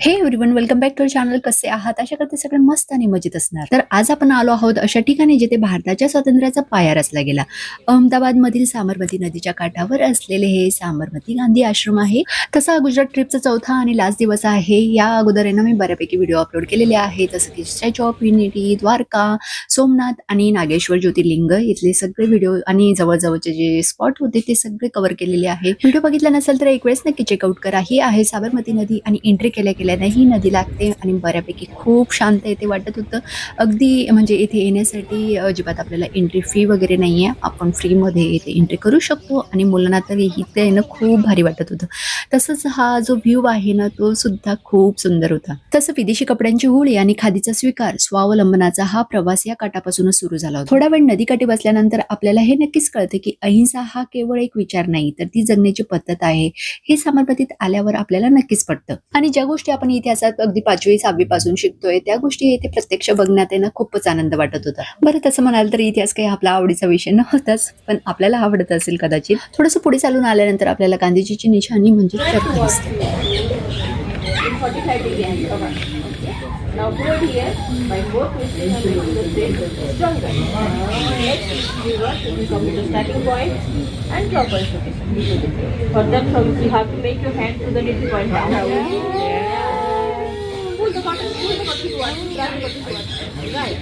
हे everyone, welcome back to channel. कसे आहात? आशा करते सगळे मस्त आणि मजेत असणार. तर आज आपण आलो आहोत अशा ठिकाणी जिथे भारताच्या स्वातंत्र्याचा पाया रचला गेला. अहमदाबाद मधील साबरमती नदीच्या काठावर असलेले हे साबरमती गांधी आश्रम आहे. तसा गुजरात ट्रिपचा चौथा आणि लास्ट दिवस आहे. या अगोदर मी बऱ्यापैकी व्हिडिओ अपलोड केलेले आहेत, जसं की statue of unity, Dwarka, Somnath आणि नागेश्वर ज्योतिर्लिंग इथले सगळे व्हिडिओ आणि जवळजवळचे जे स्पॉट होते ते सगळे कव्हर केलेले आहे. व्हिडिओ बघितला नसेल तर एक वेळेस नक्की चेकआउट करा. ही आहे साबरमती नदी आणि एंट्री केल्याने ही नदी लागते आणि बऱ्यापैकी खूप शांत इथे वाटत होतं. अगदी म्हणजे इथे येण्यासाठी अजिबात आपल्याला एंट्री फी वगैरे नाहीये. आपण फ्री मध्ये इथे एंट्री करू शकतो आणि मुलांना तर इथे येणं खूप भारी वाटत होतं. तसंच हा जो व्ह्यू आहे ना तो सुद्धा खूप सुंदर होता. तसं विदेशी कपड्यांची होळी आणि खादीचा स्वीकार, स्वावलंबनाचा हा प्रवास या काठापासूनच सुरू झाला होता. थोडा वेळ नदीकाठी बसल्यानंतर आपल्याला हे नक्कीच कळते की अहिंसा हा केवळ एक विचार नाही तर ती जगण्याची पद्धत आहे. हे साबरमतीत आल्यावर आपल्याला नक्कीच पडतं. आणि ज्या गोष्टी आपण इतिहासात अगदी 5वी 6वी पासून शिकतोय त्या गोष्टी इथे प्रत्यक्ष बघण्यात खूपच आनंद वाटत होता. बरं, तसं म्हणाल तर इतिहास काही आपला आवडीचा विषय नव्हताच, पण आपल्याला आवडत असेल कदाचित. थोडंसं पुढे चालून आल्यानंतर आपल्याला गांधीजीची निशाणी म्हणजे चरखा दिसते. Now go here by both twisting and making the straight stronger. Next, reverse, you come to the starting point and clockwise rotation. For that, you have to make your hand to the nipple point down. Pull the button towards, grab the button towards. Right.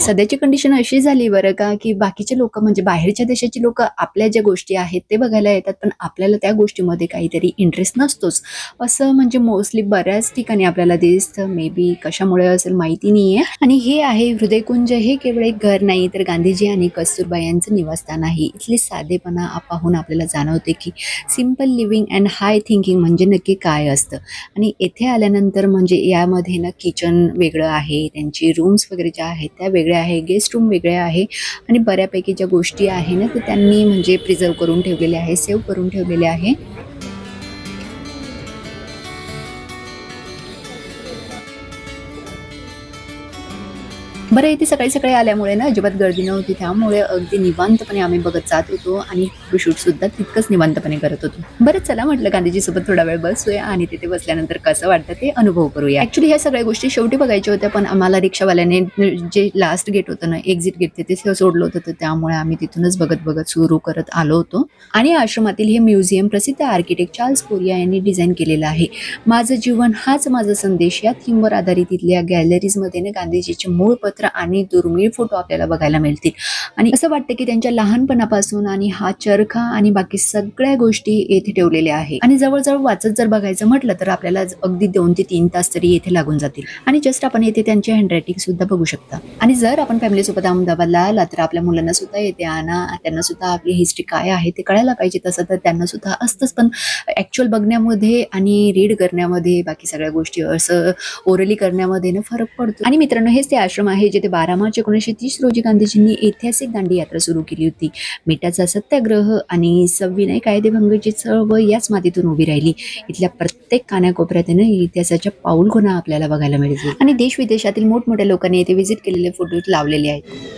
सध्याची condition अशी झाली बरं का, की बाकीचे लोक म्हणजे बाहेरच्या देशाची लोक आपल्या ज्या गोष्टी आहेत ते बघायला येतात, पण आपल्याला त्या गोष्टीमध्ये काहीतरी इंटरेस्ट नसतोच. असं म्हणजे मोस्टली बऱ्याच ठिकाणी आपल्याला दिसतं. मे बी कशामुळे असेल माहिती नाहीये. आणि हे आहे हृदयकुंज. हे केवळ एक घर नाही तर गांधीजी आणि कस्तुरबा यांचं निवासस्थान आहे. इथले साधेपणा पाहून आपल्याला जाणवते की simple living and high thinking म्हणजे नक्की काय असतं. आणि येथे आल्यानंतर म्हणजे यामध्ये ना किचन वेगळं आहे, त्यांची रूम्स वगैरे ज्या आहेत त्या वेगळ्या आहे, गेस्ट रूम वेगळे आहे आणि बऱ्यापैकी ज्या गोष्टी आहे ना ते त्यांनी म्हणजे प्रिझर्व करून ठेवलेले आहे, सेव्ह करून ठेवलेले आहे. बरं, इथे सकाळी सकाळी आल्यामुळे ना अजिबात गर्दी नव्हती, त्यामुळे अगदी निवांतपणे आम्ही बघत जात होतो आणि फोटोशूट सुद्धा तितकंच निवांतपणे करत होतो. बरं, चला म्हटलं गांधीजी सोबत थोडा वेळ बसूया आणि तिथे बसल्यानंतर कसं वाटतं ते अनुभव करूया. ऍक्च्युली ह्या सगळ्या गोष्टी शेवटी बघायच्या होत्या, पण आम्हाला रिक्षावाल्याने जे लास्ट गेट होतं ना, एक्झिट गेट तिथे सोडलं होतं, तर त्यामुळे आम्ही तिथूनच बघत बघत सुरू करत आलो होतो. आणि आश्रमातील हे म्युझियम प्रसिद्ध आर्किटेक्ट चार्ल्स कोरिया यांनी डिझाईन केलेलं आहे. माझं जीवन हाच माझा संदेश या थीमवर आधारित इथल्या गॅलरीजमध्ये ना गांधीजीचे मूळ आणि दुर्मिळ फोटो आपल्याला बघायला मिळतील. आणि असं वाटतं की त्यांच्या लहानपणापासून आणि हा चरखा आणि बाकी सगळ्या गोष्टी येथे ठेवलेल्या आहेत. आणि जवळजवळ वाचत जर बघायचं म्हटलं तर आपल्याला अगदी 2 ते 3 तास तरी येथे लागून जातील. आणि जस्ट आपण येथे त्यांचे हँडरायटिंग सुद्धा बघू शकता. आणि जर आपण फॅमिली सोबत अहमदाबादला आला तर आपल्या मुलांना सुद्धा येथे आणा, त्यांना सुद्धा आपली हिस्ट्री काय आहे ते कळायला पाहिजे. तसं तर त्यांना सुद्धा असतंच, पण ऍक्च्युअल बघण्यामध्ये आणि रीड करण्यामध्ये बाकी सगळ्या गोष्टी असं ओरली करण्यामध्ये ना फरक पडतो. आणि मित्रांनो, हेच ते आश्रम आहे जिथे 12 मार्च 1930 रोजी गांधीजींनी ऐतिहासिक दांडी यात्रा सुरू केली होती. मिठाचा सत्याग्रह आणि सविनय कायदेभंगाची चळवळ याच मातीतून उभी राहिली. इथल्या प्रत्येक कानाकोपऱ्यात इतिहासाच्या पाऊलखुणा आपल्याला बघायला मिळतील. आणि देश विदेशातील मोठमोठ्या लोकांनी येथे व्हिजिट केलेले फोटो लावलेले आहेत.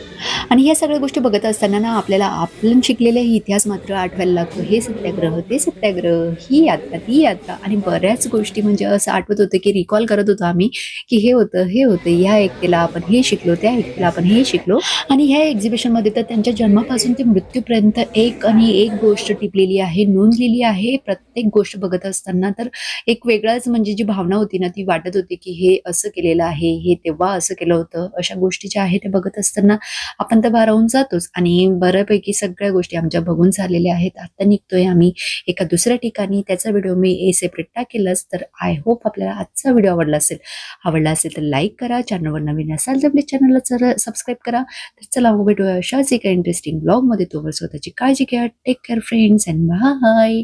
आणि या सगळ्या गोष्टी बघत असताना ना आपल्याला आपण शिकलेले इतिहास मात्र आठवायला लागतो. हे सत्याग्रह, ते सत्याग्रह, ही यात्रा, ती यात्रा आणि बऱ्याच गोष्टी म्हणजे असं आठवत होतं की रिकॉल करत होतो आम्ही की हे होतं, या एकतेला आपण हे शिकलो, त्या एकतेला आपण हे शिकलो. आणि ह्या एक्झिबिशन मध्ये तर त्यांच्या जन्मापासून ते मृत्यूपर्यंत एक आणि एक गोष्ट टिपलेली आहे, नोंदलेली आहे. प्रत्येक गोष्ट बघत असताना तर एक वेगळाच म्हणजे जी भावना होती ना ती वाटत होती की हे असं केलेलं आहे, हे तेव्हा असं केलं होतं. अशा गोष्टी ज्या आहेत ते बघत असताना आपण तर भारावून जातोच. आणि बऱ्यापैकी सगळ्या गोष्टी आमच्या बघून झालेल्या आहेत. आता निघतोय आम्ही एका दुसऱ्या ठिकाणी. त्याचा व्हिडिओ मी सेपरेट टाकेलच. तर आय होप आपल्याला आजचा व्हिडिओ आवडला असेल तर लाईक करा. चॅनलवर नवीन असाल तर आपल्या चॅनलला सबस्क्राईब करा. तर चला भेटूया अशाच एका इंटरेस्टिंग ब्लॉग मध्ये. तोवर स्वतःची काळजी घ्या. Take care friends and bye.